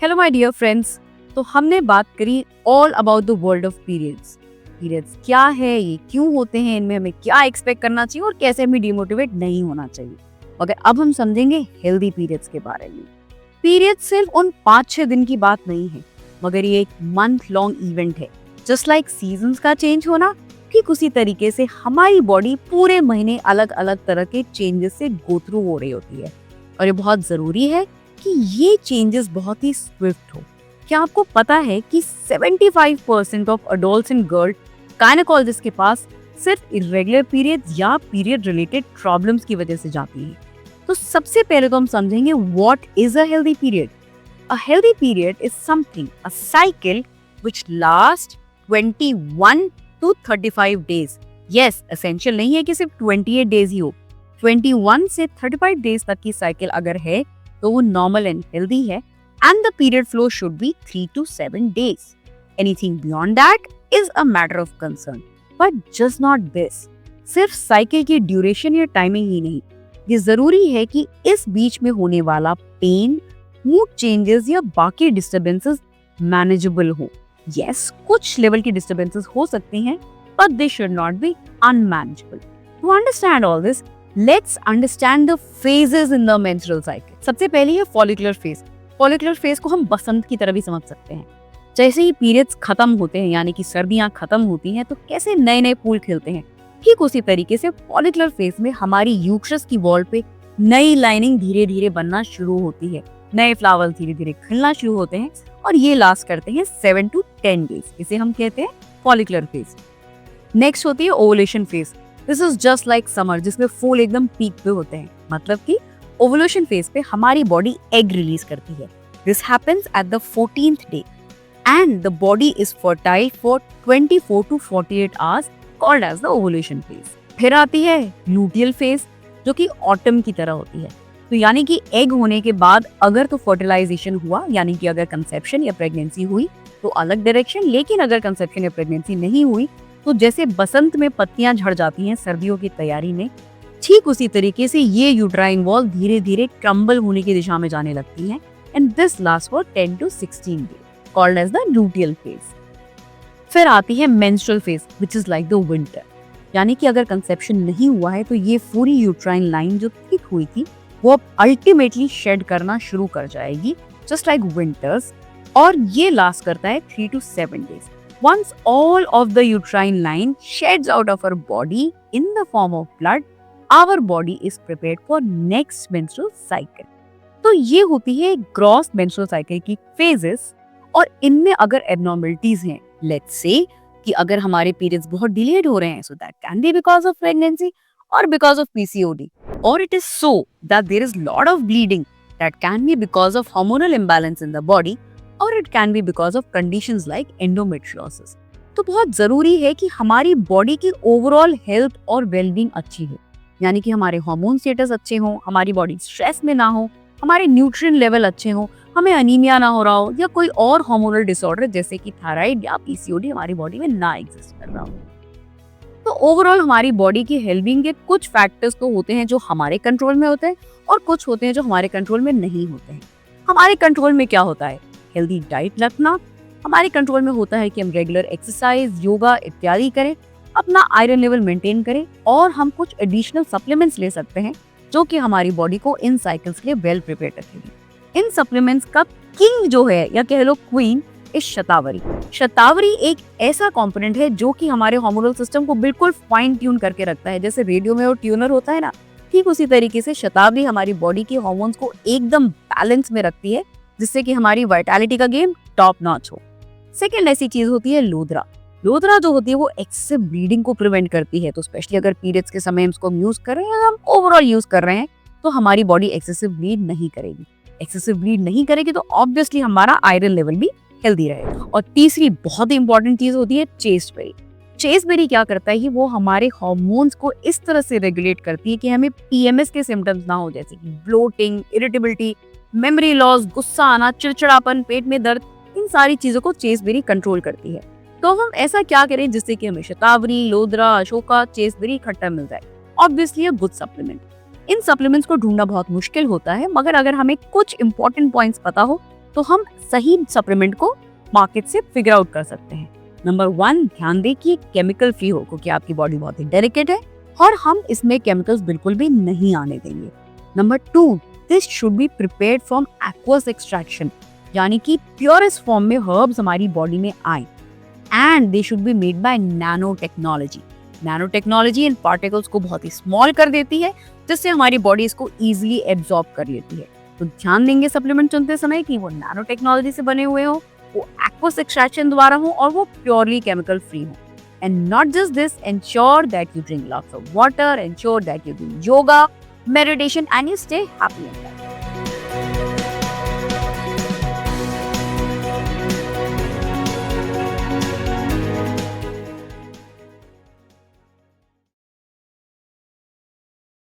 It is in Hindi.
Hello my dear friends. तो हमने बात करी all about the world of periods. Periods क्या है, ये क्यों होते हैं, इनमें हमें क्या एक्सपेक्ट करना चाहिए और कैसे हमें डिमोटिवेट नहीं होना चाहिए। मगर अब हम समझेंगे हेल्दी पीरियड्स के बारे में। पीरियड सिर्फ उन 5-6 दिन की बात नहीं है, मगर ये एक मंथ लॉन्ग इवेंट है। जस्ट लाइक सीजन्स का चेंज होना, ठीक उसी तरीके से हमारी बॉडी पूरे महीने अलग अलग तरह के चेंजेस से गो थ्रू हो रही होती है। और ये बहुत जरूरी है कि ये चेंजेस बहुत ही स्विफ्ट हो। क्या आपको पता है कि 75% of adults and girls gynaecologist के पास सिर्फ इरेगुलर पीरियड्स या पीरियड रिलेटेड प्रॉब्लम्स की वजह से जाती है। तो सबसे पहले तो हम समझेंगे what is a healthy period. A healthy period is something, a cycle which last 21 to 35 days. Yes, essential नहीं है कि सिर्फ 28 डेज ही हो। 21 से 35 डेज तक की साइकिल अगर है तो वो नॉर्मल एंड हेल्दी है, and the period flow should be 3 to 7 days. Anything beyond that is a matter of concern, but just not this. सिर्फ साइकिल की ड्यूरेशन या टाइमिंग ही नहीं, ये जरूरी है कि इस बीच में होने वाला पेन, मूड चेंजेस या बाकी डिस्टर्बेंसेस मैनेजेबल हो। यस, कुछ लेवल की डिस्टर्बेंसेस हो सकती हैं, but they should not be unmanageable. To understand all this, let's understand the phases in the menstrual cycle. सबसे पहले है follicular phase. Follicular phase को हम बसंत की तरह भी समझ सकते हैं। जैसे ही पीरियड्स खत्म होते हैं, यानी कि सर्दियां खत्म होती हैं, तो कैसे नए नए फूल खिलते हैं, ठीक उसी तरीके से फॉलिकुलर फेज में हमारी यूट्रस की वॉल पे नई लाइनिंग धीरे धीरे बनना शुरू होती है, नए फ्लावर्स धीरे धीरे खिलना शुरू होते हैं, और ये लास्ट करते हैं 7 to 10 डेज। इसे हम कहते हैं फॉलिकुलर फेज। नेक्स्ट होती है ovulation phase. This is just like summer, जिसमें फूल एकदम पीक पे होते हैं। मतलब कि ओवुलेशन फेज पे हमारी बॉडी एग रिलीज करती है। This happens at the 14th day and the body is fertile for 24 to 48 hours, called as the ovulation phase. फिर आती है लूटियल फेज, जो कि ऑटम की तरह होती है। तो यानी कि एग होने के बाद अगर तो फर्टिलाइजेशन हुआ, यानी कि अगर कंसेप्शन या प्रेगनेंसी हुई तो अलग डायरेक्शन, लेकिन अगर कंसेप्शन या प्रेगनेंसी नहीं हुई तो जैसे बसंत में पत्तियां झड़ जाती हैं सर्दियों की तैयारी में, ठीक उसी तरीके से ये यूट्राइन वॉल धीरे धीरे क्रम्बल होने की दिशा में जाने लगती है। And this last for 10 to 16 days, called as the luteal phase. फिर आती है menstrual phase, which is like the winter. यानी कि अगर कंसेप्शन नहीं हुआ है तो ये पूरी यूट्राइन लाइन जो थिक हुई थी वो अब अल्टीमेटली शेड करना शुरू कर जाएगी, जस्ट लाइक विंटर्स, और ये लास्ट करता है 3 to 7 days. Once all of the uterine line sheds out of our body in the form of blood, our body is prepared for next menstrual cycle. तो ये होती है ग्रॉस मेंस्ट्रुअल साइकिल की फेजेस, और इनमें अगर एबनॉर्मलिटीज हैं, लेट्स से कि अगर हमारे पीरियड्स बहुत डिलेड हो रहे हैं, so that can be because of pregnancy और because of PCOD, or it is so that there is lot of bleeding, that can be because of hormonal imbalance in the body, or it can be because of conditions like endometriosis. तो बहुत जरूरी है कि हमारी बॉडी की ओवरऑल हेल्थ और वेलबींग अच्छी हो, यानी कि हमारे हार्मोन स्टेटस अच्छे हो, हमारी बॉडी स्ट्रेस में ना हो, हमारे न्यूट्रिएंट लेवल अच्छे हो, हमें अनीमिया ना हो रहा हो, या कोई और हार्मोनल डिसऑर्डर जैसे कि थायराइड या पीसीओडी हमारी बॉडी में ना एग्जिस्ट कर रहा हो। तो ओवरऑल हमारी बॉडी की हेल्बिंग के कुछ फैक्टर्स तो होते हैं जो हमारे कंट्रोल में होते हैं, और कुछ होते हैं जो हमारे कंट्रोल में नहीं होते हैं। हमारे कंट्रोल में क्या होता है? हेल्दी डाइट रखना। हमारे कंट्रोल में होता है कि हम रेगुलर एक्सरसाइज, योगा इत्यादि करें, अपना आयरन लेवल मेंटेन करें, और हम कुछ एडिशनल सप्लीमेंट्स ले सकते हैं जो कि हमारी बॉडी को इन साइकिल्स के लिए वेल प्रिपेयर रखेंगे। इन सप्लीमेंट्स का किंग जो है, या कह लो क्वीन, इज शतावरी। शतावरी एक ऐसा कंपोनेंट है जो कि हमारे हार्मोनल सिस्टम को बिल्कुल फाइन ट्यून करके रखता है। जैसे रेडियो में वो ट्यूनर होता है ना, ठीक उसी तरीके से शतावरी हमारी बॉडी के हार्मोन्स को एकदम बैलेंस में रखती है, जिससे कि हमारी वाइटैलिटी का गेम टॉप नॉच हो। सेकेंड ऐसी चीज होती है लोद्रा। लोद्रा जो होती है वो एक्सेसिव ब्लीडिंग को प्रिवेंट करती है। तो स्पेशली अगर पीरियड्स के समय इसको हम यूज कर रहे हैं, हम ओवरऑल यूज कर रहे हैं, तो हमारी बॉडी एक्सेसिव ब्लीड नहीं करेगी। एक्सेसिव ब्लीड नहीं करेगी तो ऑब्वियसली हमारा आयरन लेवल भी हेल्दी रहेगा। और तीसरी बहुत ही इंपॉर्टेंट चीज होती है चेस्टबेरी। चेस्टबेरी क्या करता है कि वो हमारे हार्मोन्स को इस तरह से रेगुलेट करती है कि हमें पीएमएस के सिम्टम्स ना हो, जैसे कि ब्लोटिंग, इरिटेबिलिटी, मेमोरी लॉस, गुस्सा आना, चिड़चिड़ापन, पेट में दर्द। इन सारी चीजों को चेस्टबेरी कंट्रोल करती है। तो हम ऐसा क्या करें जिससे कि हमें शतावरी, लोद्रा, अशोका, चेस्टबेरी इकट्ठा मिल जाए? Obviously a good supplement. In supplements को ढूंढना बहुत मुश्किल होता है, मगर अगर हमें कुछ इंपॉर्टेंट पॉइंट्स पता हो तो हम सही सप्लीमेंट को मार्केट से फिगर आउट कर सकते हैं। नंबर 1, ध्यान दें कि केमिकल फ्री हो, क्योंकि आपकी बॉडी बहुत ही डेलिकेट है और हम इसमें केमिकल्स बिल्कुल भी नहीं आने देंगे। Number 2, this should be prepared from aqueous extraction, यानी कि प्योरेस्ट फॉर्म में हर्ब्स हमारी बॉडी में आए, and they should be made by nano technology. Nano technology in particles को बहुत ही स्मॉल कर देती है, जिससे हमारी बॉडी इसको इजीली एब्जॉर्ब कर लेती है। तो ध्यान देंगे सप्लीमेंट चुनते समय कि वो नैनो टेक्नोलॉजी से बने हुए हो, वो एक्वस एक्सट्रैक्शन द्वारा हो और वो प्योरली केमिकल फ्री हो। And not just this, ensure that you drink lots of water, ensure that you do yoga, meditation, and you stay happy in life.